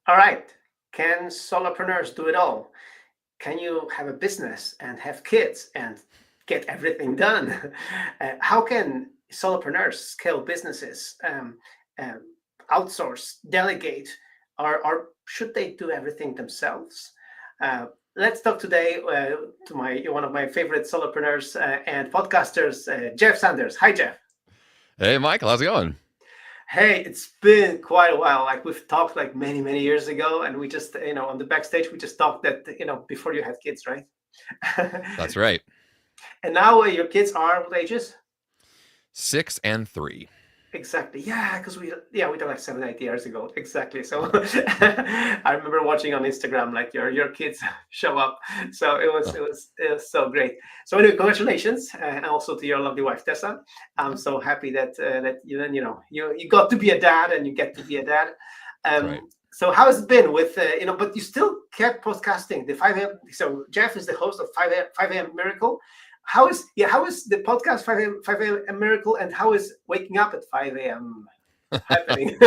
All right. Can solopreneurs do it all? Can you have a business and have kids and get everything done? How can solopreneurs scale businesses, um, outsource, delegate, or should they do everything themselves? Uh, let's talk today to my one of my favorite solopreneurs and podcasters, Jeff Sanders. Hi, Jeff. Hey, Michael, how's it going? Hey, it's been quite a while. Like we've talked like many years ago, and we just, on the backstage, we just talked that, before you had kids, right? That's right. And now your kids are what ages? 6 and 3. Exactly. Yeah, because we done like 7, 8 years ago. Exactly. So I remember watching on Instagram like your kids show up. So it was so great. So anyway, congratulations, and also to your lovely wife Tessa. I'm so happy that you got to be a dad and you get to be a dad. That's right. So how has it been with but you still kept podcasting the 5 a.m. So Jeff is the host of 5 a.m. Miracle. How is the podcast 5 a.m. Miracle, and how is waking up at 5 a.m. happening?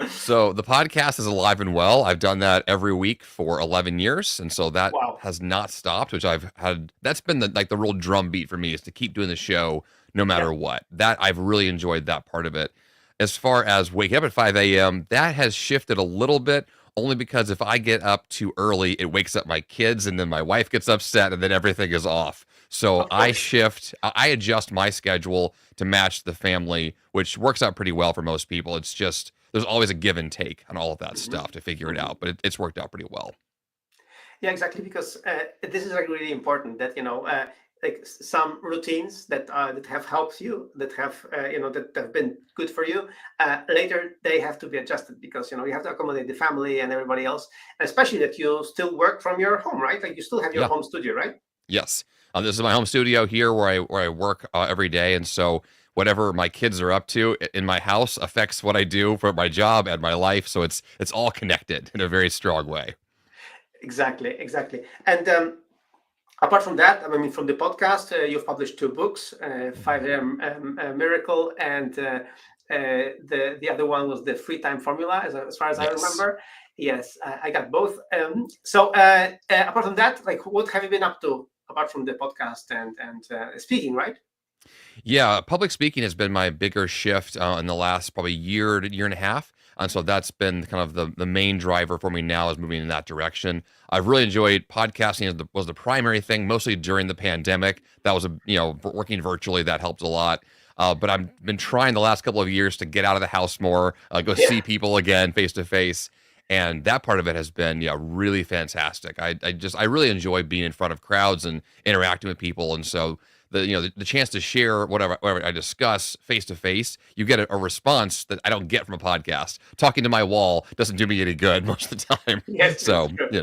So the podcast is alive and well. I've done that every week for 11 years, and so that Wow. has not stopped. Which I've had. That's been the real drum beat for me is to keep doing the show no Yeah. matter what. That I've really enjoyed that part of it. As far as waking up at 5 a.m., that has shifted a little bit. Only because if I get up too early, it wakes up my kids, and then my wife gets upset, and then everything is off. So Of course. I adjust my schedule to match the family, which works out pretty well for most people. It's just there's always a give and take on all of that Mhm. stuff to figure it Mhm. out, but it's worked out pretty well. Yeah, exactly. Because this is like really important that like some routines that have helped you, that have that have been good for you. Later they have to be adjusted because you have to accommodate the family and everybody else, and especially that you still work from your home, right? Like you still have your Yeah. home studio, right? Yes. This is my home studio here where I work every day, and so whatever my kids are up to in my house affects what I do for my job and my life. So it's all connected in a very strong way. Exactly, exactly. And apart from that, I mean, from the podcast, you've published 2 books, 5 a.m. Miracle, and the other one was the Free Time Formula, as far as I Yes. remember. Yes, I got both. So apart from that, like, what have you been up to apart from the podcast and speaking, right? Yeah, public speaking has been my bigger shift in the last probably year to year and a half. And so that's been kind of the main driver for me now is moving in that direction. I've really enjoyed podcasting was the primary thing, mostly during the pandemic. That was working virtually that helped a lot. But I've been trying the last couple of years to get out of the house more, go Yeah. see people again face to face, and that part of it has been really fantastic. I really enjoy being in front of crowds and interacting with people, and so the chance to share whatever I discuss face to face, you get a response that I don't get from a podcast. Talking to my wall doesn't do me any good most of the time. Yes, that's So, true.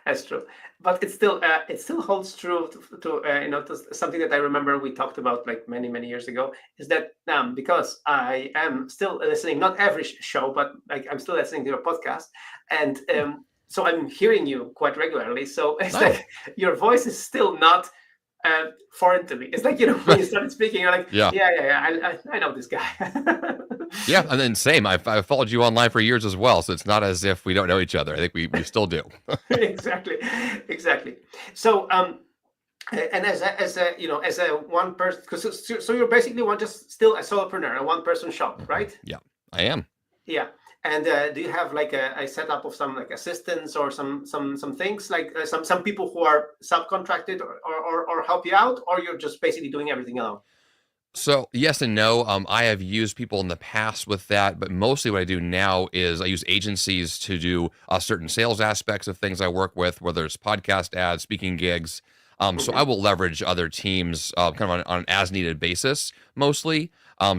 That's true, but it still holds true to something that I remember we talked about like many years ago. Is that because I am still listening, not every show, but like I'm still listening to your podcast, and so I'm hearing you quite regularly. So it's Oh, like your voice is still not foreign to me. It's like when you started speaking, you're like, yeah. yeah, I know this guy. Yeah, and then same. I've followed you online for years as well, so it's not as if we don't know each other. I think we still do. Exactly, exactly. So and as a one person, because so you're basically just still a solopreneur, a one person shop, right? Yeah, I am. Yeah. And do you have like a setup of some like assistants or some things like some people who are subcontracted or help you out, or you're just basically doing everything alone? So yes and no. I have used people in the past with that, but mostly what I do now is I use agencies to do certain sales aspects of things I work with, whether it's podcast ads, speaking gigs. So I Hmm. will leverage other teams kind of on an as needed basis mostly.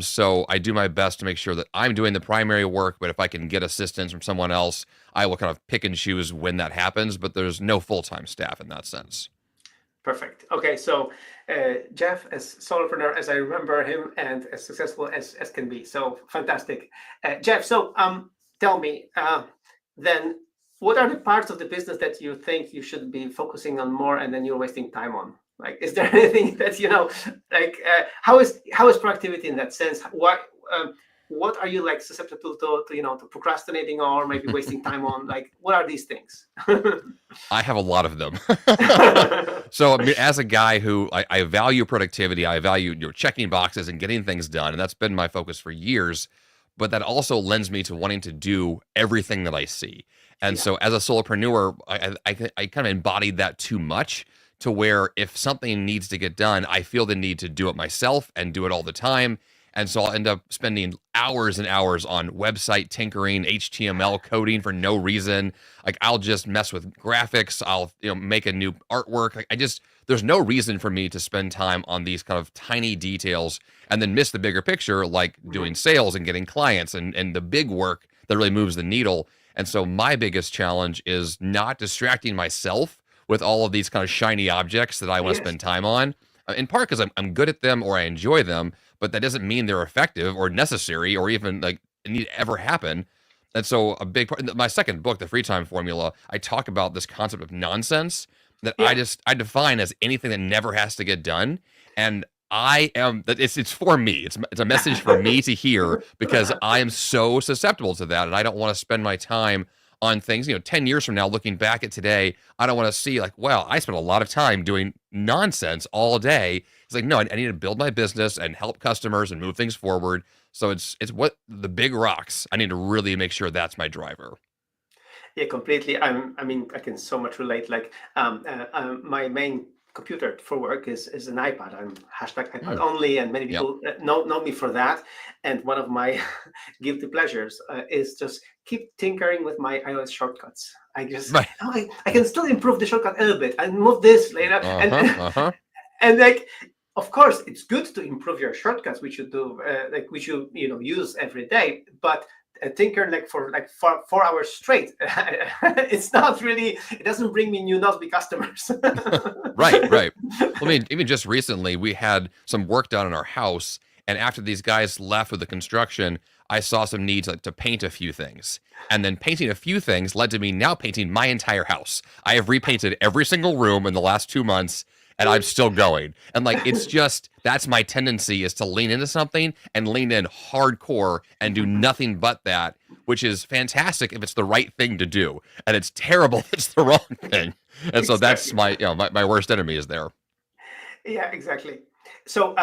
So I do my best to make sure that I'm doing the primary work, but if I can get assistance from someone else, I will kind of pick and choose when that happens. But there's no full time staff in that sense. Perfect. Okay, so Jeff, as solopreneur as I remember him, and as successful as can be. So fantastic, Jeff. So tell me, then, what are the parts of the business that you think you should be focusing on more, and then you're wasting time on? Like, is there anything that like how is productivity in that sense? what are you like susceptible to procrastinating or maybe wasting time on? Like, what are these things? I have a lot of them. So, I mean, as a guy who I value productivity, I value checking boxes and getting things done, and that's been my focus for years. But that also lends me to wanting to do everything that I see. And Yeah. so, as a solopreneur, I kind of embodied that too much to where if something needs to get done, I feel the need to do it myself and do it all the time. And so I'll end up spending hours and hours on website tinkering, HTML coding for no reason. Like I'll just mess with graphics. I'll make a new artwork. Like there's no reason for me to spend time on these kind of tiny details and then miss the bigger picture, like doing sales and getting clients and the big work that really moves the needle. And so my biggest challenge is not distracting myself with all of these kind of shiny objects that I want to Yes. spend time on. In part because I'm good at them or I enjoy them, but that doesn't mean they're effective or necessary or even like need to ever happen. And so a big part, my second book, The Free Time Formula, I talk about this concept of nonsense that Yeah. I define as anything that never has to get done. And I am that it's for me. It's a message for me to hear because I am so susceptible to that, and I don't want to spend my time on things. 10 years from now, looking back at today, I don't want to see like, well, I spent a lot of time doing nonsense all day. It's like, no, I need to build my business and help customers and move things forward. So it's what the big rocks. I need to really make sure that's my driver. Yeah, completely. I mean, I can so much relate. Like, my main computer for work is an iPad. I'm #iPad only, and many Yep. people know me for that. And one of my guilty pleasures is just keep tinkering with my iOS shortcuts. I just, Right. I can still improve the shortcut a little bit and move this later, Uh-huh. and like, of course, it's good to improve your shortcuts, which you do, like which you use every day, but tinker like for 4 hours straight, it's not really, it doesn't bring me new Nozbe customers. Right. Well, I mean, even just recently, we had some work done in our house, and after these guys left with the construction, I saw some needs like to paint a few things, and then painting a few things led to me now painting my entire house. I have repainted every single room in the last 2 months, and I'm still going. And like, it's just that's my tendency is to lean into something and lean in hardcore and do nothing but that, which is fantastic if it's the right thing to do, and it's terrible if it's the wrong thing. And so that's Exactly. my worst enemy is there. Yeah, exactly. So,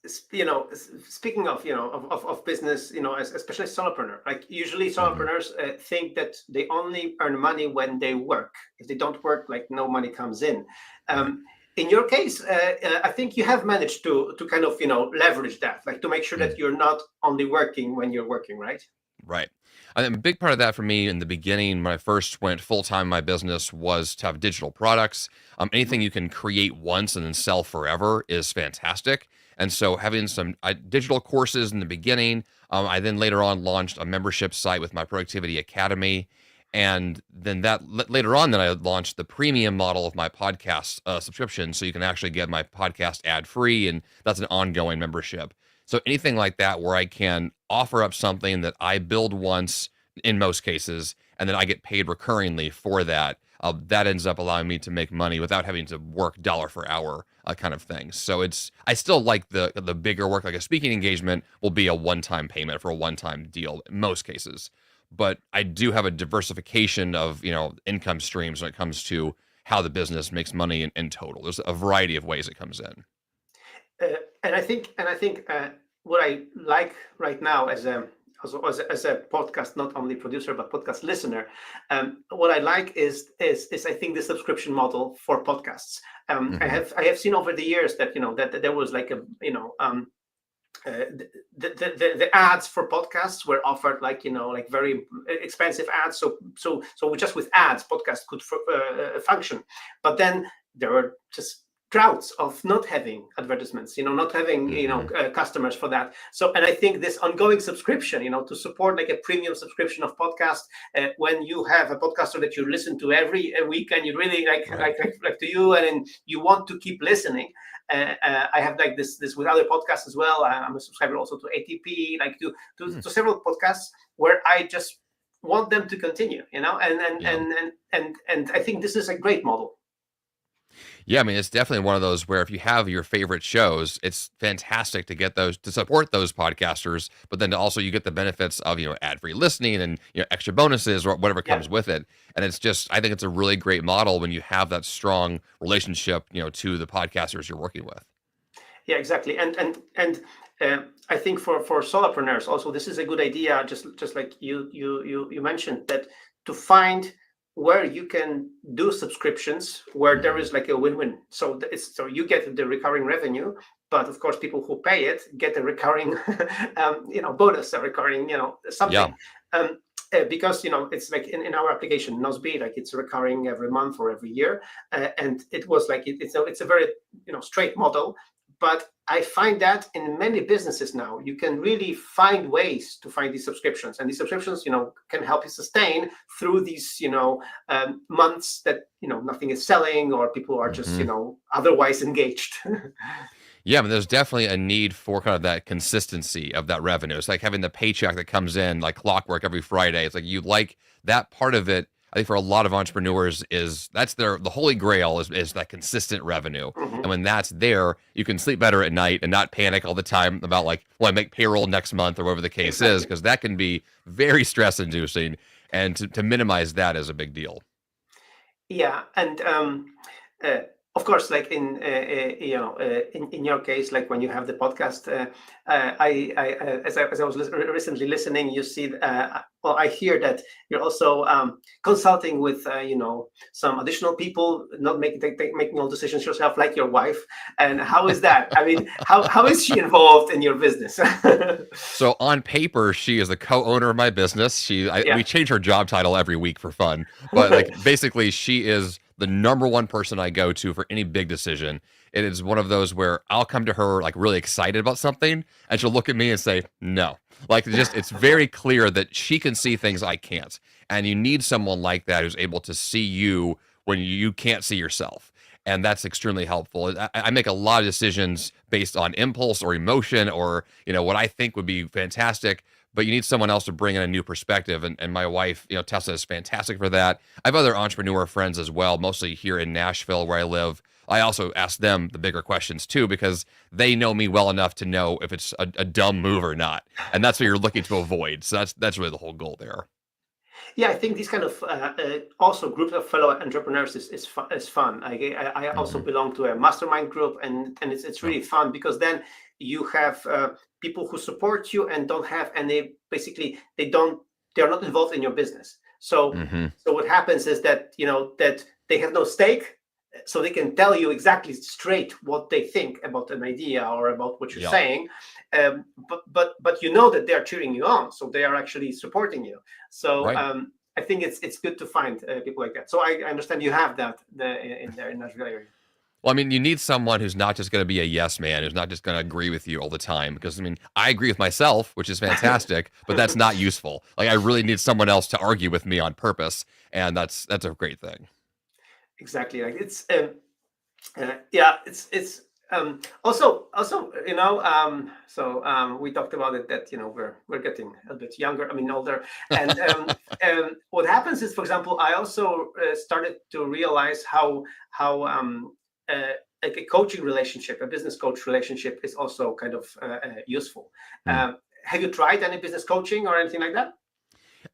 speaking of, of business, especially solopreneur, like usually Mhm. solopreneurs think that they only earn money when they work. If they don't work, like no money comes in. Right. In your case, I think you have managed to kind of, leverage that, like to make sure that Mm. you're not only working when you're working, right? Right. I think a big part of that for me in the beginning, when I first went full time in my business, was to have digital products. Anything Mhm. you can create once and then sell forever is fantastic. And so having some digital courses in the beginning, I then later on launched a membership site with my Productivity Academy. And then later on, then I launched the premium model of my podcast subscription. So you can actually get my podcast ad free. And that's an ongoing membership. So anything like that where I can offer up something that I build once in most cases, and then I get paid recurringly for that, that ends up allowing me to make money without having to work dollar for hour kind of thing. So I still like the bigger work, like a speaking engagement will be a one-time payment for a one-time deal in most cases. But I do have a diversification of income streams when it comes to how the business makes money in total. There's a variety of ways it comes in. And I think what I like right now as a podcast, not only producer but podcast listener, what I like is I think the subscription model for podcasts. Hmm. I have seen over the years that that there was like a the ads for podcasts were offered like like very expensive ads, so just with ads podcasts could function, but then there were just droughts of not having advertisements, not having Hmm. customers for that. So, and I think this ongoing subscription, to support like a premium subscription of podcast, when you have a podcaster that you listen to every week and you really Right. like to you, and then you want to keep listening. I have like this with other podcasts as well. I'm a subscriber also to ATP, like Hmm. to several podcasts where I just want them to continue, and Yeah. I think this is a great model. Yeah, I mean, it's definitely one of those where if you have your favorite shows, it's fantastic to get those to support those podcasters, but then to also you get the benefits of, ad-free listening and, extra bonuses or whatever Yeah. comes with it. And it's just, I think it's a really great model when you have that strong relationship, to the podcasters you're working with. Yeah, exactly. I think for solopreneurs also, this is a good idea. Just like you mentioned, that to find where you can do subscriptions where there is like a win-win. So you get the recurring revenue, but of course, people who pay it get a recurring, bonus, a recurring, something. Yeah. Because it's like in our application Nozbe, like it's recurring every month or every year, and it was like it's a very straight model. But I find that in many businesses now, you can really find ways to find these subscriptions, and these subscriptions, can help you sustain through these, months that nothing is selling or people are just, otherwise engaged. Yeah, I mean, there's definitely a need for kind of that consistency of that revenue. It's like having the paycheck that comes in like clockwork every Friday. It's like you like that part of it. I think for a lot of entrepreneurs that's the holy grail is that consistent revenue. Mhm. And when that's there, you can sleep better at night and not panic all the time about like, well, I make payroll next month or whatever the case is, Exactly. because that can be very stress inducing. And to minimize that is a big deal. Yeah, and uh, of course, like in your case, like when you have the podcast, as I was recently listening, you see, well, I hear that you're also consulting with some additional people, not making all decisions yourself, like your wife. And how is that? I mean, how is she involved in your business? So on paper, she is the co-owner of my business. We Yeah. change her job title every week for fun, but like basically, she is the number one person I go to for any big decision. It is one of those where I'll come to her like really excited about something, and she'll look at me and say no. Like it's very clear that she can see things I can't, and you need someone like that who's able to see you when you can't see yourself. And that's extremely helpful. I make a lot of decisions based on impulse or emotion or what I think would be fantastic, but you need someone else to bring in a new perspective. And my wife, Tessa, is fantastic for that. I have other entrepreneur friends as well, mostly here in Nashville where I live. I also ask them the bigger questions too, because they know me well enough to know if it's a dumb move or not, and that's what you're looking to avoid. So that's really the whole goal there. Yeah, I think these kind of also groups of fellow entrepreneurs is fun. I also Hmm. belong to a mastermind group, and it's Yep. really fun because then you have people who support you and don't have any, basically they're not involved in your business. So Hmm. so what happens is that that they have no stake, so they can tell you exactly straight what they think about an idea or about what you're Yep. saying, but you know that they are cheering you on, so they are actually supporting you. So Right. I think it's good to find people like that. So I understand you have that in there in Nashville area. Well, I mean, you need someone who's not just going to be a yes man, who's not just going to agree with you all the time. Because I mean, I agree with myself, which is fantastic, but that's not useful. Like, I really need someone else to argue with me on purpose, and that's a great thing. Exactly, like it's yeah, it's also we talked about it, that we're getting a bit younger, I mean older, and what happens is, for example, I also started to realize how like a coaching relationship, a business coach relationship, is also kind of useful. Hmm. Have you tried any business coaching or anything like that?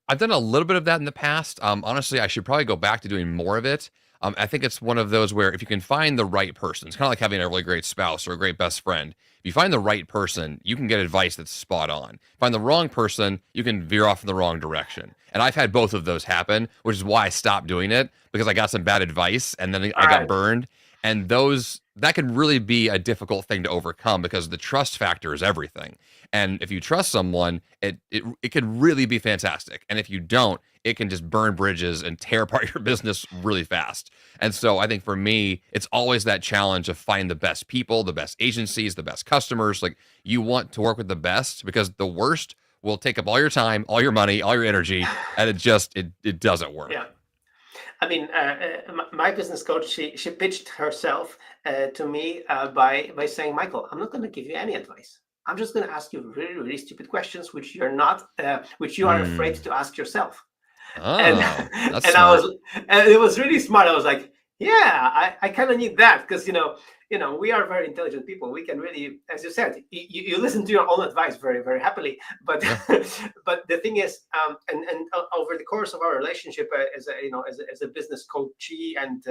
I've done a little bit of that in the past. Honestly, I should probably go back to doing more of it. I think it's one of those where if you can find the right person, it's kind of like having a really great spouse or a great best friend. If you find the right person, you can get advice that's spot on. Find the wrong person, you can veer off in the wrong direction. And I've had both of those happen, which is why I stopped doing it, because I got some bad advice and then All I got right. burned. And that can really be a difficult thing to overcome because the trust factor is everything. And if you trust someone, it can really be fantastic. And if you don't, it can just burn bridges and tear apart your business really fast. And so I think for me, it's always that challenge of finding the best people, the best agencies, the best customers. Like, you want to work with the best, because the worst will take up all your time, all your money, all your energy, and it doesn't work. Yeah. I mean, my business coach, she pitched herself to me by saying, Michael, I'm not going to give you any advice. I'm just going to ask you really, really stupid questions, which you are afraid Mm. to ask yourself. And Oh, that's and smart. and it was really smart. I was like, Yeah, I kind of need that because we are very intelligent people. We can really, as you said, you listen to your own advice very very happily. But Yeah. but the thing is, over the course of our relationship as a as a business coachee, and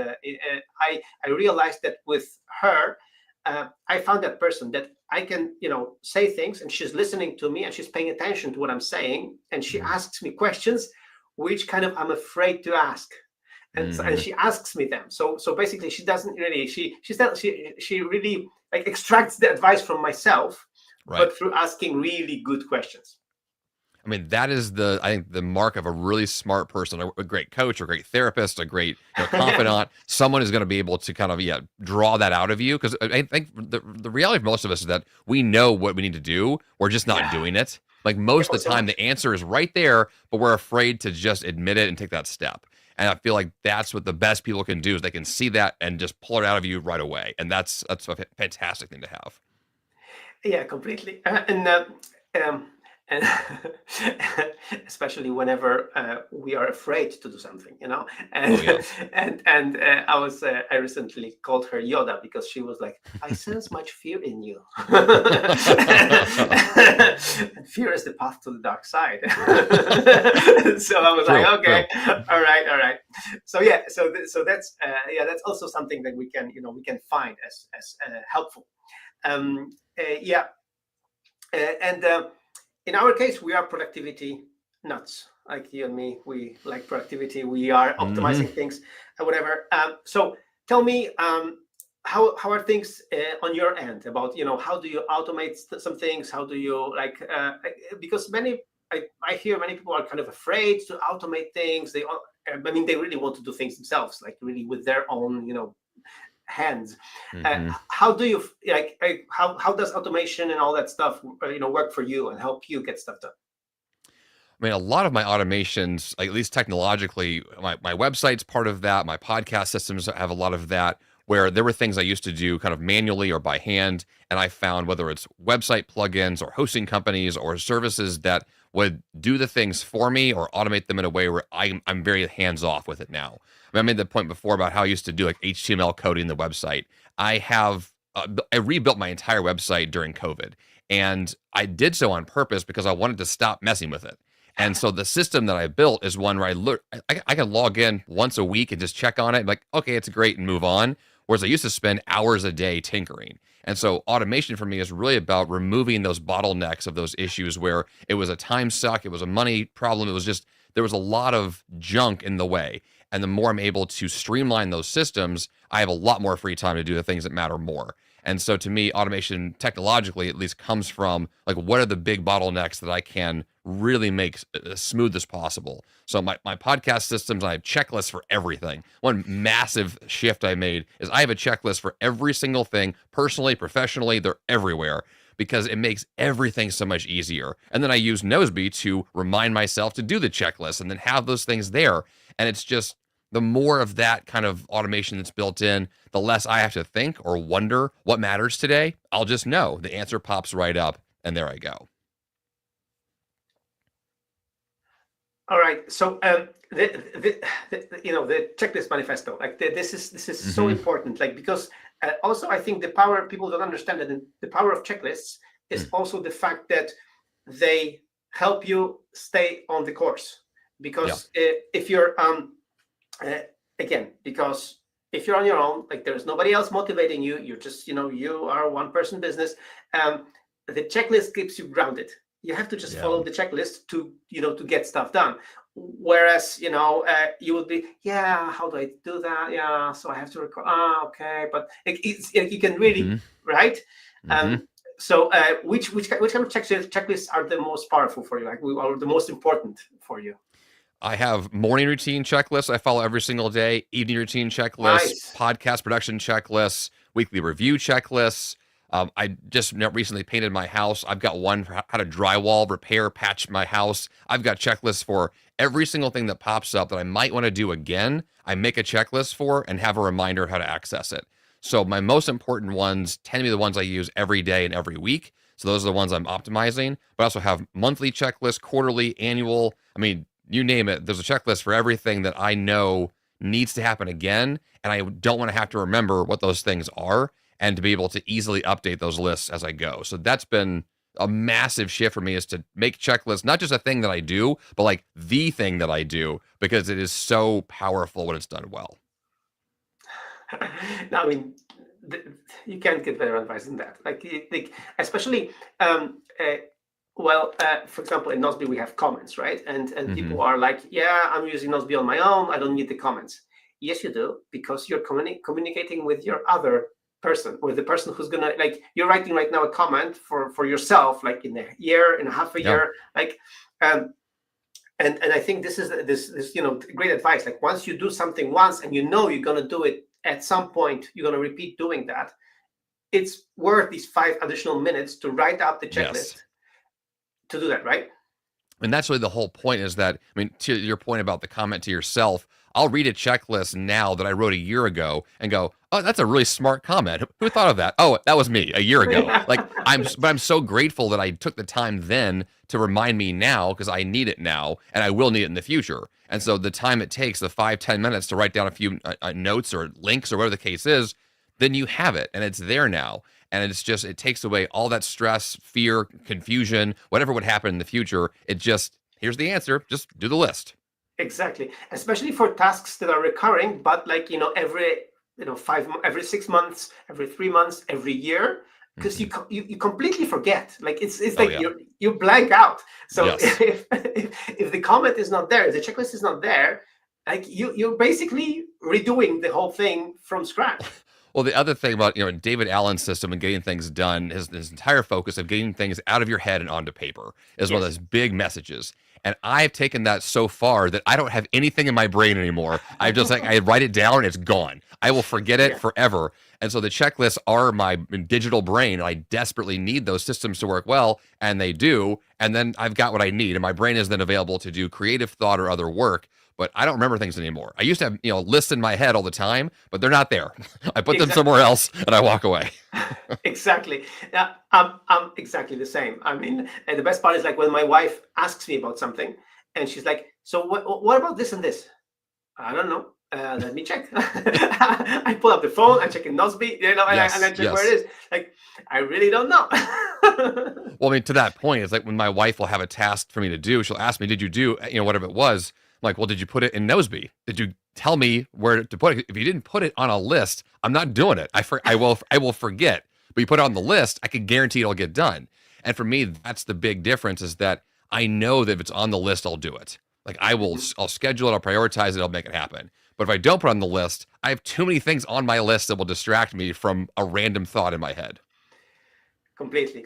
I realized that with her, I found that person that I can say things, and she's listening to me, and she's paying attention to what I'm saying, and she Mhm. asks me questions, which kind of I'm afraid to ask, and Mhm. she asks me them. So basically, she doesn't really she really like extracts the advice from myself, Right. but through asking really good questions. I mean, that is I think the mark of a really smart person, a great coach, a great therapist, a great, Yeah, confidant. Someone is going to be able to kind of, yeah, draw that out of you. Because I think the reality for most of us is that we know what we need to do. We're just not yeah, doing it. Like yeah. most Oh, of the so time, the much. answer is right there, but we're afraid to just admit it and take that step. And I feel like that's what the best people can do is they can see that and just pull it out of you right away. And that's a fantastic thing to have. Yeah, completely. Um, and especially whenever we are afraid to do something, Oh and yeah. I recently called her Yoda because she was like, I sense much fear in you. And fear is the path to the dark side. So I was like, True. okay, True. all right. So yeah, so that's that's also something that we can find as helpful. Yeah, and in our case, we are productivity nuts. Like you and me, we like productivity. We are Hmm. optimizing things, whatever. So tell me, how are things on your end? About how do you automate some things? How do you because I hear many people are kind of afraid to automate things. I mean, they really want to do things themselves, like really with their own hands. Hmm. How do you how does automation and all that stuff work for you and help you get stuff done? I mean, a lot of my automations, like, at least technologically, my website's part of that. My podcast systems have a lot of that, where there were things I used to do kind of manually or by hand. And I found whether it's website plugins or hosting companies or services that would do the things for me or automate them in a way where I'm very hands off with it now. I made the point before about how I used to do like HTML coding the website. I rebuilt my entire website during COVID. And I did so on purpose because I wanted to stop messing with it. And so the system that I built is one where I can log in once a week and just check on it, like, okay, it's great, and move on. Whereas I used to spend hours a day tinkering. And so automation for me is really about removing those bottlenecks of those issues where it was a time suck, it was a money problem, it was just there was a lot of junk in the way. And the more I'm able to streamline those systems, I have a lot more free time to do the things that matter more. And so to me, automation technologically at least comes from like what are the big bottlenecks that I can really make as smooth as possible. So my podcast systems, I have checklists for everything. One massive shift I made is I have a checklist for every single thing, personally, professionally, they're everywhere because it makes everything so much easier. And then I use Nozbe to remind myself to do the checklist and then have those things there. And it's just the more of that kind of automation that's built in, the less I have to think or wonder what matters today. I'll just know the answer pops right up, and there I go. All right. So the checklist manifesto, like this is so Hmm. important, like because also I think the power people don't understand that the power of checklists is also the fact that they help you stay on the course. Yeah. Because if you're uh, again, because if you're on your own, like there's nobody else motivating you, you're just you are a one person business. um the checklist keeps you grounded. You have to just Yeah. follow the checklist to to get stuff done. Whereas you would be, yeah, how do I do that? Yeah, so I have to record. Okay, but you can really, Hmm. right? Hmm. um so which kind of checklists are the most powerful for you, like or the most important for you? I have morning routine checklists I follow every single day, evening routine checklists, Nice. podcast production checklists, weekly review checklists. I just recently painted my house. I've got one for how to drywall, repair, patch my house. I've got checklists for every single thing that pops up that I might want to do again. I make a checklist for and have a reminder of how to access it. So my most important ones tend to be the ones I use every day and every week. So those are the ones I'm optimizing. But I also have monthly checklists, quarterly, annual. I mean, you name it. There's a checklist for everything that I know needs to happen again, and I don't want to have to remember what those things are, and to be able to easily update those lists as I go. So that's been a massive shift for me, is to make checklists not just a thing that I do, but like the thing that I do, because it is so powerful when it's done well. No, I mean, you can't get better advice than that. Like especially, for example, in Nozbe we have comments, right? And people are like, yeah, I'm using Nozbe on my own. I don't need the comments. Yes, you do, because you're communicating with your other person, with the person who's gonna, like, you're writing right now a comment for yourself, like in a year, in a half a year, like, and I think this is this great advice. Like, once you do something once and you're gonna do it at some point, you're gonna repeat doing that. It's worth these 5 additional minutes to write out the checklist to do that, right? And that's really the whole point, is that, I mean, to your point about the comment to yourself, I'll read a checklist now that I wrote a year ago and go, oh, that's a really smart comment. Who thought of that? Oh, that was me a year ago. Like, I'm so grateful that I took the time then to remind me now, because I need it now and I will need it in the future. And so the time it takes, the 5-10 minutes to write down a few notes or links or whatever the case is, then you have it and it's there now. And it's just, it takes away all that stress, fear, confusion, whatever would happen in the future. It just, here's the answer, just do the list. Exactly. Especially for tasks that are recurring, but like, every 6 months, every 3 months, every year, because you completely forget. Like, it's like you blank out. So if the comment is not there, if the checklist is not there, like you're basically redoing the whole thing from scratch. Well, the other thing about, David Allen's system and getting things done, his entire focus of getting things out of your head and onto paper is one of those big messages. And I've taken that so far that I don't have anything in my brain anymore. I just I write it down and it's gone. I will forget it forever. And so the checklists are my digital brain. I desperately need those systems to work well, and they do. And then I've got what I need, and my brain is then available to do creative thought or other work. But I don't remember things anymore. I used to have, lists in my head all the time, but they're not there. I put them somewhere else and I walk away. Exactly. Yeah, I'm exactly the same. I mean, and the best part is, like, when my wife asks me about something and she's like, so what about this and this? I don't know. Let me check. I pull up the phone, I check in Nozbe, and I check where it is. Like, I really don't know. Well, I mean, to that point, it's like when my wife will have a task for me to do, she'll ask me, did you do, whatever it was? I'm like, well, did you put it in Nozbe? Did you tell me where to put it? If you didn't put it on a list, I'm not doing it. I will forget. But you put it on the list, I can guarantee it'll get done. And for me, that's the big difference, is that I know that if it's on the list, I'll do it. Like, I'll schedule it, I'll prioritize it, I'll make it happen. But if I don't put it on the list, I have too many things on my list that will distract me from a random thought in my head. Completely.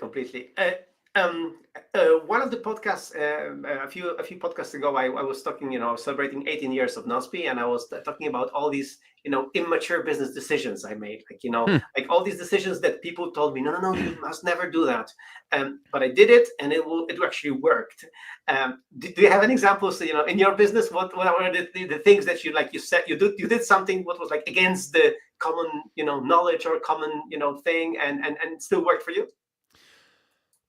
One of the podcasts, a few podcasts ago, I was talking, celebrating 18 years of Nozbe, and I was talking about all these, immature business decisions I made, like, like all these decisions that people told me, no, you must never do that. But I did it, and it actually worked. Do you have an example? So, in your business, what were the things that you said you did something what was like against the common, knowledge or common, thing, and still worked for you?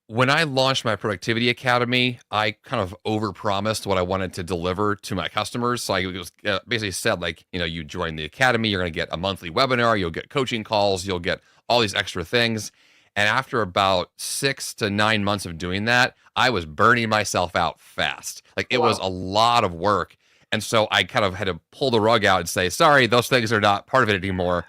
When I launched my productivity academy, I kind of overpromised what I wanted to deliver to my customers. So I was basically said, like, you join the academy, you're going to get a monthly webinar, you'll get coaching calls, you'll get all these extra things. And after about 6 to 9 months of doing that, I was burning myself out fast. Like, it was a lot of work. And so I kind of had to pull the rug out and say, sorry, those things are not part of it anymore.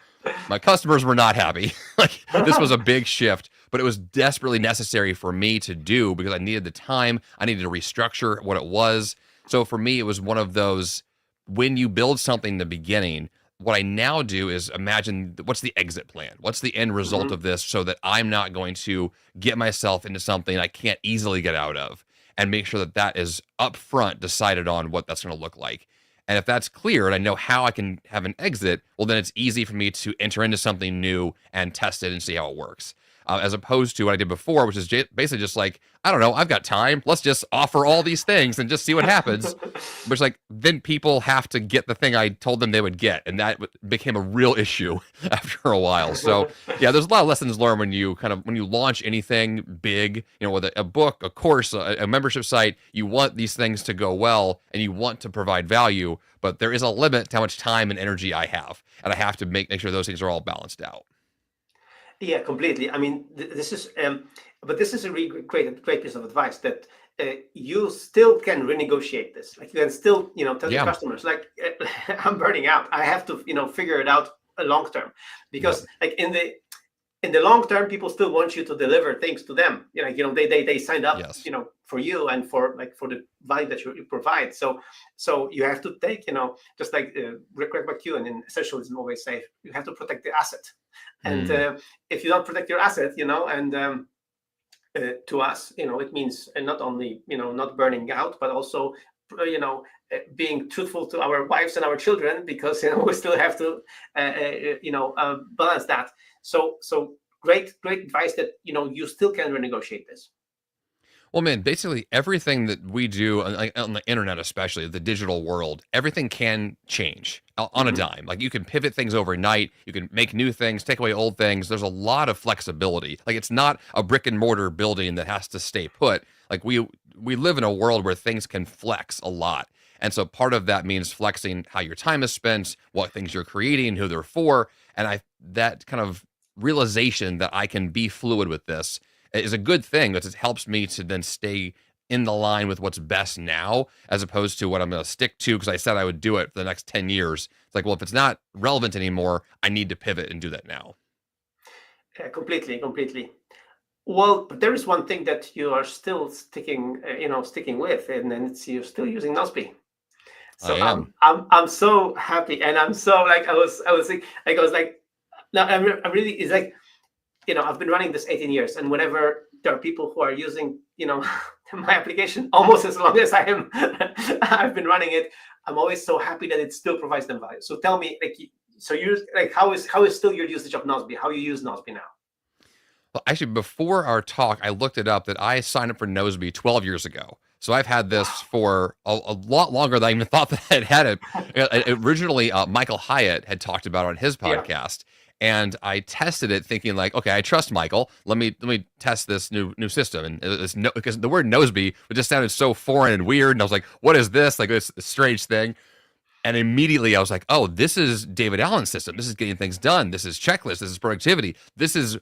My customers were not happy. Like, this was a big shift, but it was desperately necessary for me to do, because I needed the time. I needed to restructure what it was. So for me, it was one of those, when you build something in the beginning, what I now do is imagine, what's the exit plan? What's the end result of this, so that I'm not going to get myself into something I can't easily get out of, and make sure that is upfront decided on what that's going to look like. And if that's clear and I know how I can have an exit, well, then it's easy for me to enter into something new and test it and see how it works. as opposed to what I did before, which is basically just like, I don't know, I've got time. Let's just offer all these things and just see what happens. But it's like, then people have to get the thing I told them they would get. And that became a real issue after a while. So yeah, there's a lot of lessons learned when you launch anything big, with a book, a course, a membership site. You want these things to go well and you want to provide value, but there is a limit to how much time and energy I have. And I have to make sure those things are all balanced out. Yeah, completely. I mean, this is, but this is a really great piece of advice that you still can renegotiate this. Like you can still, tell your customers, like, I'm burning out. I have to, figure it out long term, because like in the long term, people still want you to deliver things to them. They signed up, for you and for the value that you provide. So you have to take, just like Rick McEwen in Essentialism always say, you have to protect the asset. And if you don't protect your asset, and to us, it means not only, not burning out, but also, being truthful to our wives and our children, because we still have to, balance that. So great advice that you still can renegotiate this. Well, man, basically everything that we do on the internet, especially the digital world, everything can change on a dime. Like you can pivot things overnight. You can make new things, take away old things. There's a lot of flexibility. Like it's not a brick and mortar building that has to stay put. Like we live in a world where things can flex a lot. And so part of that means flexing how your time is spent, what things you're creating, who they're for. And that kind of realization that I can be fluid with this is a good thing, because it helps me to then stay in the line with what's best now, as opposed to what I'm going to stick to because I said I would do it for the next 10 years. It's like, well, if it's not relevant anymore, I need to pivot and do that now. Completely. Well, but there is one thing that you are still sticking with, and then it's you're still using Nozbe. So I'm so happy, and I'm so like I was like, no, I'm really, it's like, I've been running this 18 years, and whenever there are people who are using, my application almost as long as I've been running it, I'm always so happy that it still provides them value. So tell me, how is still your usage of Nozbe? How you use Nozbe now? Well, actually, before our talk, I looked it up that I signed up for Nozbe 12 years ago. So I've had this for a lot longer than I even thought that I'd had it. Originally, Michael Hyatt had talked about it on his podcast. And I tested it thinking like, okay, I trust Michael. Let me test this new system. And because the word Nozbe just sounded so foreign and weird. And I was like, what is this? Like this strange thing. And immediately I was like, oh, this is David Allen's system. This is getting things done. This is checklist. This is productivity. This is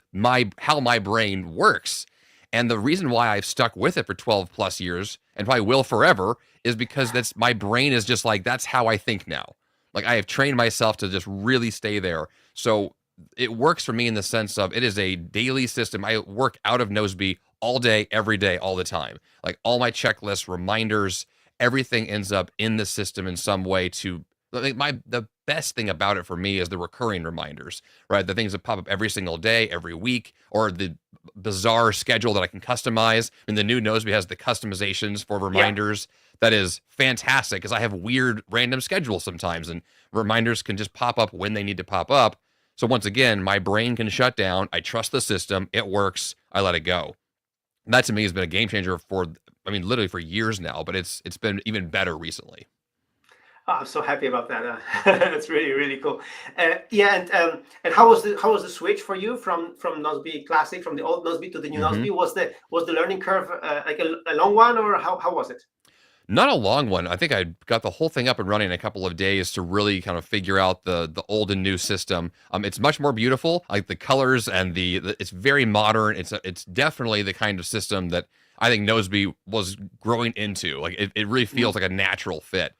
how my brain works. And the reason why I've stuck with it for 12 plus years and probably will forever is because my brain is just like, that's how I think now. Like I have trained myself to just really stay there. So it works for me in the sense of it is a daily system. I work out of Nozbe all day, every day, all the time. Like all my checklists, reminders, everything ends up in the system in some way. The best thing about it for me is the recurring reminders, right? The things that pop up every single day, every week, or the bizarre schedule that I can customize. And the new Nozbe has the customizations for reminders. That is fantastic because I have weird random schedules sometimes, and reminders can just pop up when they need to pop up. So once again, my brain can shut down. I trust the system. It works. I let it go. And that to me has been a game changer literally for years now, but it's been even better recently. Oh, I'm so happy about that. That's really, really cool. And how was the switch for you from Nozbe Classic, from the old Nozbe to the new Nozbe? Was the learning curve like a long one, or how was it? Not a long one. I think I got the whole thing up and running in a couple of days to really kind of figure out the old and new system. It's much more beautiful. Like the colors and it's very modern. It's definitely the kind of system that I think Nozbe was growing into. Like it really feels like a natural fit.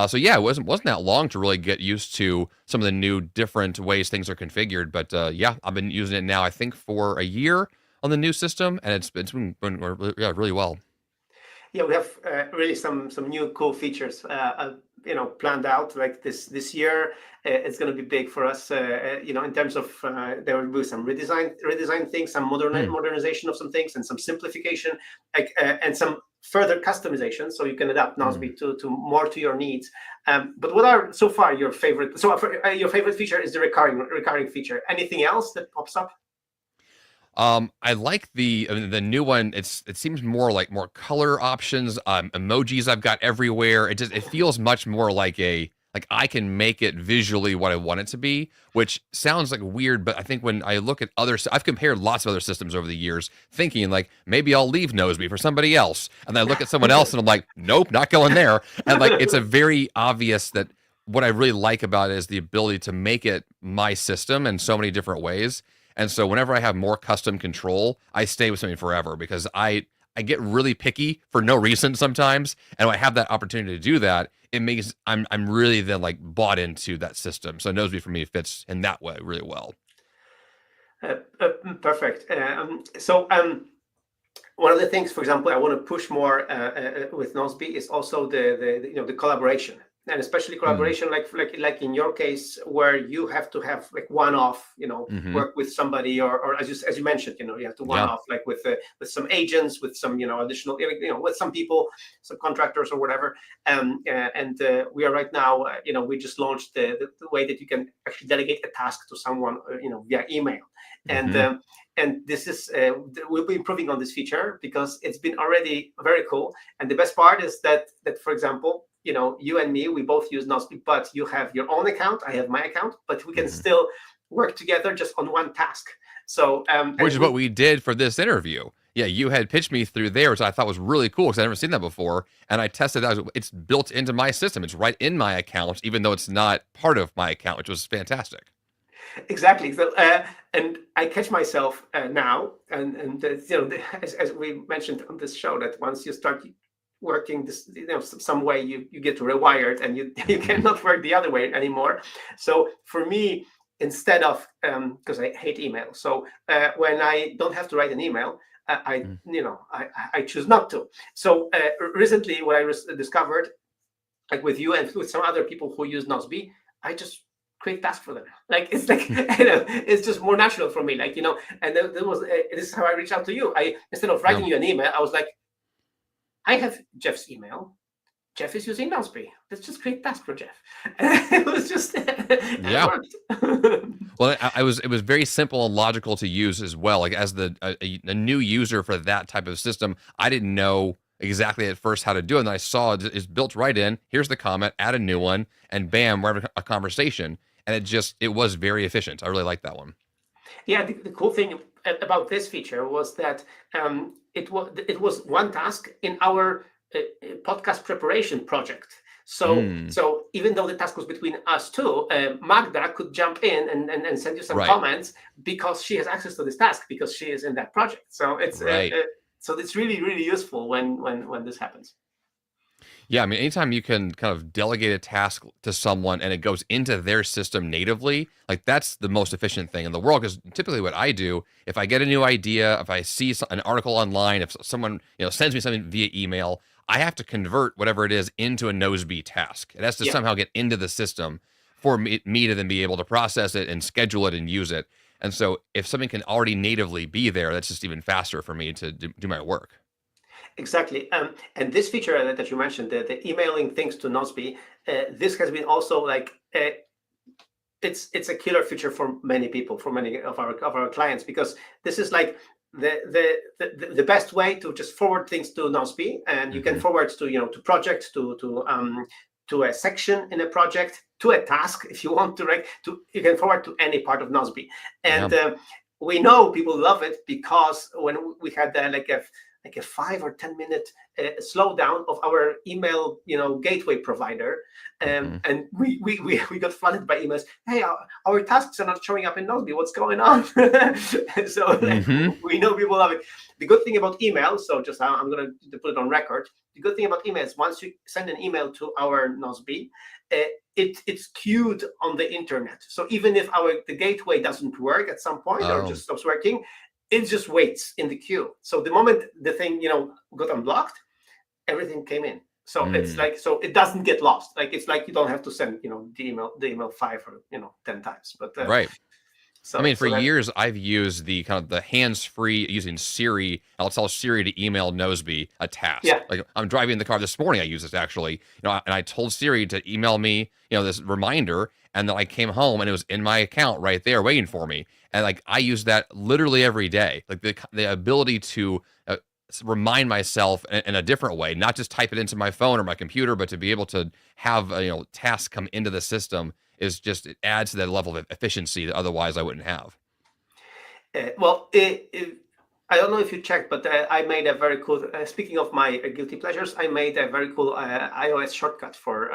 So yeah, it wasn't that long to really get used to some of the new different ways things are configured. But yeah, I've been using it now, I think, for a year on the new system, and it's been really well. Yeah, we have really some new cool features, planned out. Like this year, it's going to be big for us. In terms of there will be some redesign things, some modernization of some things, and some simplification, and some further customization, so you can adapt Nozbe to more to your needs. But what are so far your favorite? So your favorite feature is the recurring feature. Anything else that pops up? I like the new one. It seems more like more color options, emojis I've got everywhere. It feels much more like I can make it visually what I want it to be, which sounds like weird, but I think when I look at I've compared lots of other systems over the years, thinking like maybe I'll leave Nozbe for somebody else, and then I look at someone else and I'm like, nope, not going there. And like it's a very obvious that what I really like about it is the ability to make it my system in so many different ways. And so whenever I have more custom control, I stay with something forever because I get really picky for no reason sometimes. And when I have that opportunity to do that, it makes I'm really then like bought into that system. So Nozbe for me fits in that way really well. Perfect. One of the things, for example, I want to push more with Nozbe is also the collaboration, and especially collaboration like in your case where you have to have like one-off, work with somebody or as you mentioned, you have to one-off like with some agents, with some additional, with some people, some contractors or whatever. And we are right now, we just launched the way that you can actually delegate a task to someone, via email. And this is we'll be improving on this feature because it's been already very cool. And the best part is that for example, you and me, we both use Nozbe, but you have your own account, I have my account, but we can still work together just on one task. So which is what we did for this interview. Yeah, you had pitched me through there, which I thought was really cool because I'd never seen that before. And I tested that. It's built into my system. It's right in my account, even though it's not part of my account, which was fantastic. Exactly. So, and I catch myself now, and as we mentioned on this show, that once you start working this, some way, you get rewired, and you cannot work the other way anymore. So for me, instead of because I hate email, so when I don't have to write an email, I choose not to. So recently, what I discovered, like with you and with some other people who use Nozbe, I just create tasks for them. Like it's like it's just more natural for me. Like and this is how I reached out to you. I instead of writing you an email, I was like, I have Jeff's email. Jeff is using Nozbe. Let's just create tasks for Jeff. It was just Well, it was very simple and logical to use as well. Like as a new user for that type of system, I didn't know exactly at first how to do it. And I saw it's built right in. Here's the comment, add a new one, and bam, we're having a conversation. And it was very efficient. I really like that one. Yeah, the cool thing about this feature was that it was one task in our podcast preparation project. So even though the task was between us two, Magda could jump in and send you some comments because she has access to this task because she is in that project. So it's so it's really, really useful when this happens. Yeah, I mean, anytime you can kind of delegate a task to someone and it goes into their system natively, like that's the most efficient thing in the world. Because typically what I do, if I get a new idea, if I see an article online, if someone sends me something via email, I have to convert whatever it is into a Nozbe task. It has to somehow get into the system for me to then be able to process it and schedule it and use it. And so if something can already natively be there, that's just even faster for me to do my work. Exactly. And this feature that you mentioned, the emailing things to Nozbe, this has been also like it's a killer feature for many people, for many of our clients, because this is like the best way to just forward things to Nozbe, and you can forward to projects, to a section in a project, to a task if you want to, right? You can forward to any part of Nozbe, and we know people love it because when we had like a 5 or 10 minute slowdown of our email, gateway provider, and we got flooded by emails. Hey, our tasks are not showing up in Nozbe. What's going on? So we know people love it. The good thing about email, so just I'm going to put it on record. The good thing about email is once you send an email to our Nozbe, it's queued on the internet. So even if the gateway doesn't work at some point or just stops working, it just waits in the queue. So the moment the thing, got unblocked, everything came in. So it's like, so it doesn't get lost. Like, it's like you don't have to send, the email 5 or 10 times. But I mean, for So that, years, I've used the kind of the hands-free using Siri. I'll tell Siri to email Nozbe a task. yeah. Like I'm driving in the car this morning, I used this actually, and I told Siri to email me, this reminder, and then I came home and it was in my account right there waiting for me. And like I use that literally every day. Like the ability to remind myself in a different way, not just type it into my phone or my computer, but to be able to have tasks come into the system is just it adds to that level of efficiency that otherwise I wouldn't have. Well, I don't know if you checked, but I made a very cool. Speaking of my guilty pleasures, I made a very cool iOS shortcut for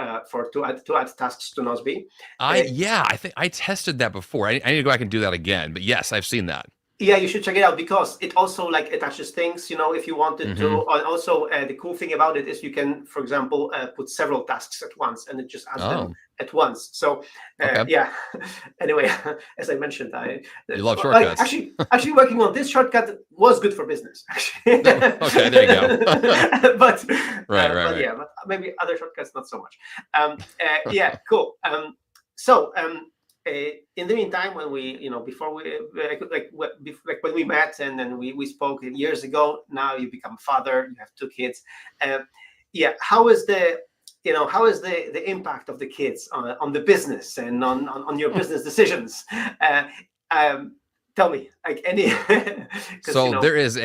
to add tasks to Nozbe. I think I tested that before. I need to go back and do that again. But yes, I've seen that. Yeah, you should check it out because it also like attaches things, if you wanted to. Mm-hmm. And also, the cool thing about it is you can, for example, put several tasks at once, and it just adds them at once. So, Okay. yeah. Anyway, as I mentioned, You love shortcuts. Actually, working on this shortcut was good for business. Actually. Okay, there you go. But right. yeah, but maybe other shortcuts not so much. Yeah, cool. So. In the meantime, when we, before we, like when we met and then we spoke years ago, now you become father, you have 2 kids. Yeah, how is the impact of the kids on the business and on your business decisions? Tell me, like any. So there is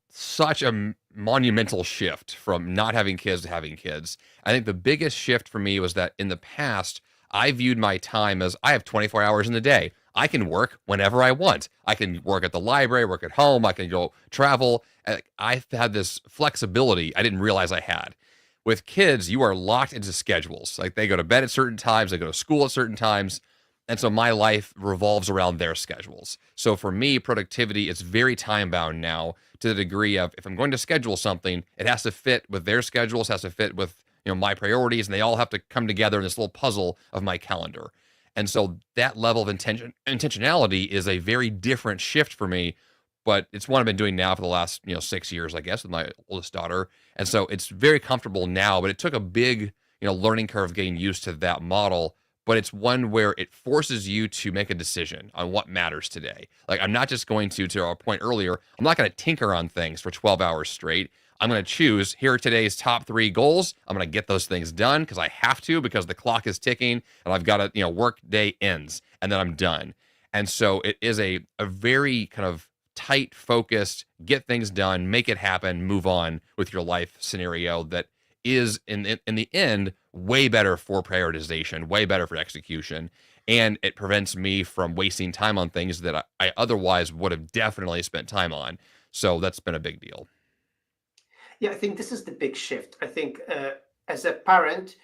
such a monumental shift from not having kids to having kids. I think the biggest shift for me was that in the past, I viewed my time as I have 24 hours in the day. I can work whenever I want. I can work at the library, work at home. I can go travel. I've had this flexibility I didn't realize I had. With kids, you are locked into schedules. Like they go to bed at certain times, they go to school at certain times. And so my life revolves around their schedules. So for me, productivity is very time bound now to the degree of if I'm going to schedule something, it has to fit with their schedules, has to fit with my priorities, and they all have to come together in this little puzzle of my calendar. And so that level of intentionality is a very different shift for me, but it's one I've been doing now for the last 6 years, I guess, with my oldest daughter. And so it's very comfortable now, but it took a big learning curve getting used to that model. But it's one where it forces you to make a decision on what matters today. Like I'm not just going to our point earlier, I'm not going to tinker on things for 12 hours straight. I'm going to choose, here are today's top 3 goals. I'm going to get those things done because I have to, because the clock is ticking and I've got to, work day ends and then I'm done. And so it is a very kind of tight, focused, get things done, make it happen, move on with your life scenario that is in the end way better for prioritization, way better for execution. And it prevents me from wasting time on things that I otherwise would have definitely spent time on. So that's been a big deal. Yeah, I think this is the big shift. I think as a parent,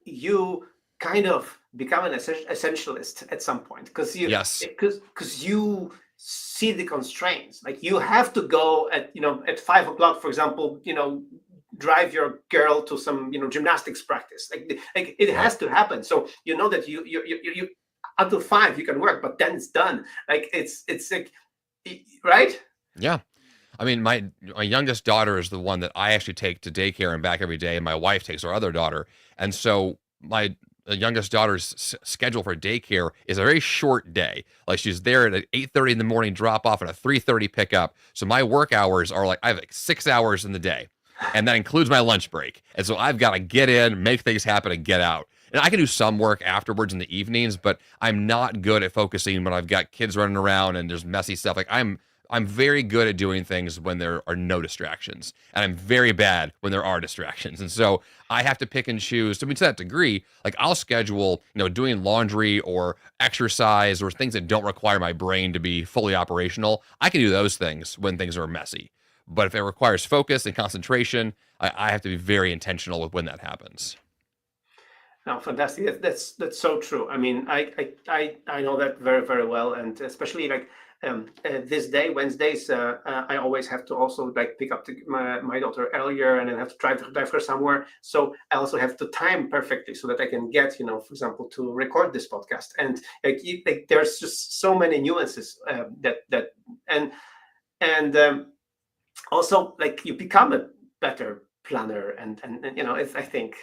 you kind of become an essentialist at some point because you see the constraints. Like you have to go at 5 o'clock, for example, drive your girl to some gymnastics practice. Like it has to happen. So that you until 5 you can work, but then it's done. Like it's like, right? Yeah. I mean, my youngest daughter is the one that I actually take to daycare and back every day, and my wife takes our other daughter. And so my youngest daughter's schedule for daycare is a very short day. Like she's there at 8:30 in the morning drop off and a 3:30 pickup. So my work hours are I have 6 hours in the day, and that includes my lunch break. And so I've got to get in, make things happen, and get out. And I can do some work afterwards in the evenings, but I'm not good at focusing when I've got kids running around and there's messy stuff. Like I'm very good at doing things when there are no distractions, and I'm very bad when there are distractions. And so I have to pick and choose. To that degree, like I'll schedule, doing laundry or exercise or things that don't require my brain to be fully operational. I can do those things when things are messy. But if it requires focus and concentration, I have to be very intentional with when that happens. No, fantastic. That's so true. I mean, I know that very, very well, and especially this day, Wednesdays, I always have to also pick up my daughter earlier and then have to drive her somewhere. So I also have to time perfectly so that I can get, for example, to record this podcast. And there's just so many nuances also you become a better planner and it's, I think.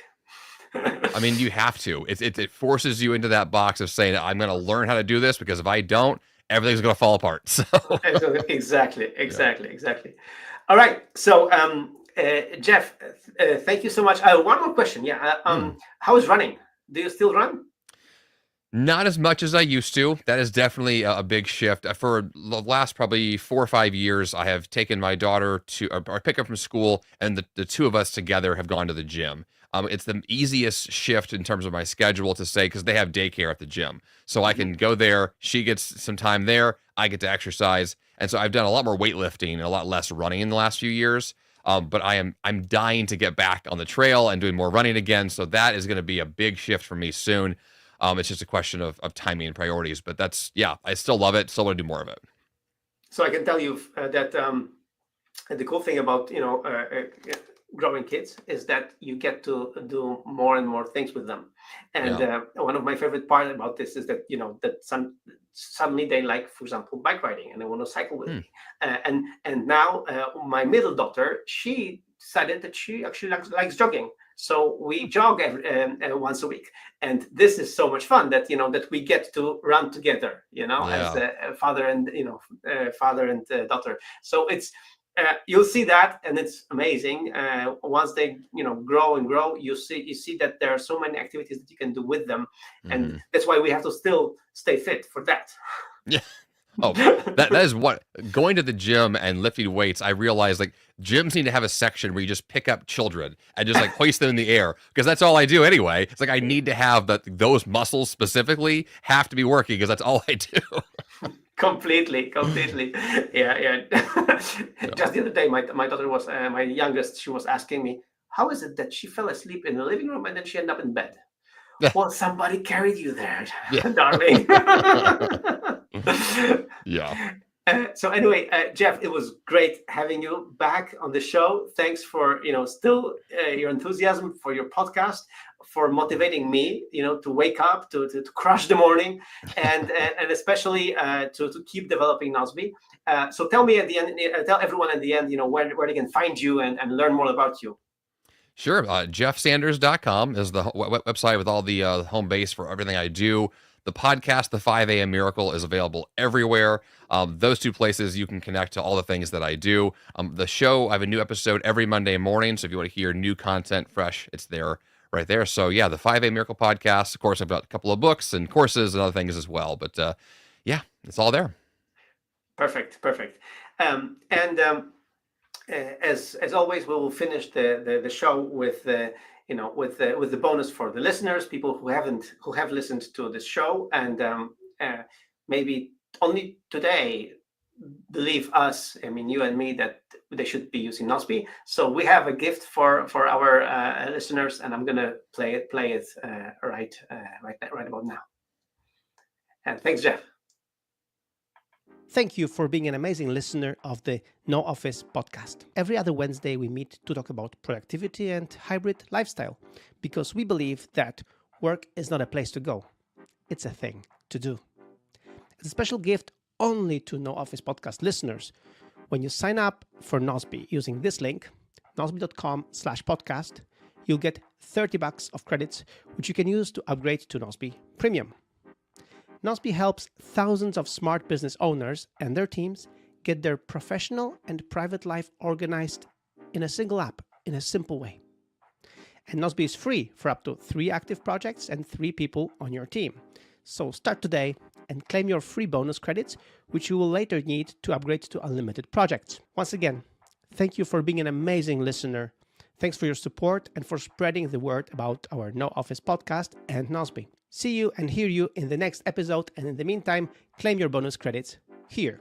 I mean, you have to. It forces you into that box of saying, I'm going to learn how to do this because if I don't, everything's going to fall apart. So Exactly. All right. So, Jeff, thank you so much. One more question. Yeah. How is running? Do you still run? not as much as I used to. That is definitely a big shift. For the last probably 4 or 5 years, I have taken my daughter to or pick her from school, and the two of us together have gone to the gym. It's the easiest shift in terms of my schedule to say, because they have daycare at the gym. So I can go there, she gets some time there, I get to exercise. And so I've done a lot more weightlifting and a lot less running in the last few years. But I'm dying to get back on the trail and doing more running again. So that is going to be a big shift for me soon. It's just a question of timing and priorities. But that's, yeah, I still love it. Still want to do more of it. So I can tell you that the cool thing about, growing kids is that you get to do more and more things with them. And one of my favorite part about this is that, that suddenly they like, for example, bike riding, and they want to cycle with me. And now my middle daughter, she decided that she actually likes jogging. So we jog once a week, and this is so much fun that that we get to run together, as a father and daughter. So it's you'll see that, and it's amazing. Once they grow and grow, you see that there are so many activities that you can do with them, and that's why we have to still stay fit for that. Yeah. Oh, that is what going to the gym and lifting weights. I realized like gyms need to have a section where you just pick up children and just like hoist them in the air, because that's all I do anyway. It's like I need to have those muscles specifically have to be working, because that's all I do. Completely. Yeah. Just the other day, my daughter was my youngest. She was asking me, how is it that she fell asleep in the living room and then she ended up in bed? Well, somebody carried you there, darling. Yeah. So anyway, Jeff, it was great having you back on the show. Thanks for still your enthusiasm for your podcast, for motivating me to wake up, to crush the morning, and especially to keep developing Nozbe. So tell me at the end, tell everyone at the end, where they can find you and learn more about you. Sure. JeffSanders.com is the website with all the home base for everything I do. The podcast, The 5 a.m. Miracle, is available everywhere. Those two places you can connect to all the things that I do. The show, I have a new episode every Monday morning. So if you want to hear new content fresh, it's there, right there. So yeah, the 5 a.m. Miracle podcast. Of course, I've got a couple of books and courses and other things as well. But yeah, it's all there. Perfect. As always, we will finish the show with with the bonus for the listeners, people who have listened to this show, and maybe only today believe us, I mean you and me, that they should be using Nozbe. So we have a gift for our listeners, and I'm gonna play it right about now. And thanks, Jeff. Thank you for being an amazing listener of the No Office podcast. Every other Wednesday, we meet to talk about productivity and hybrid lifestyle, because we believe that work is not a place to go. It's a thing to do. It's a special gift only to No Office podcast listeners. When you sign up for Nozbe using this link, nozbe.com/podcast, you'll get $30 of credits, which you can use to upgrade to Nozbe Premium. Nozbe helps thousands of smart business owners and their teams get their professional and private life organized in a single app in a simple way. And Nozbe is free for up to 3 active projects and 3 people on your team. So start today and claim your free bonus credits, which you will later need to upgrade to unlimited projects. Once again, thank you for being an amazing listener. Thanks for your support and for spreading the word about our No Office podcast and Nozbe. See you and hear you in the next episode, and in the meantime, claim your bonus credits here.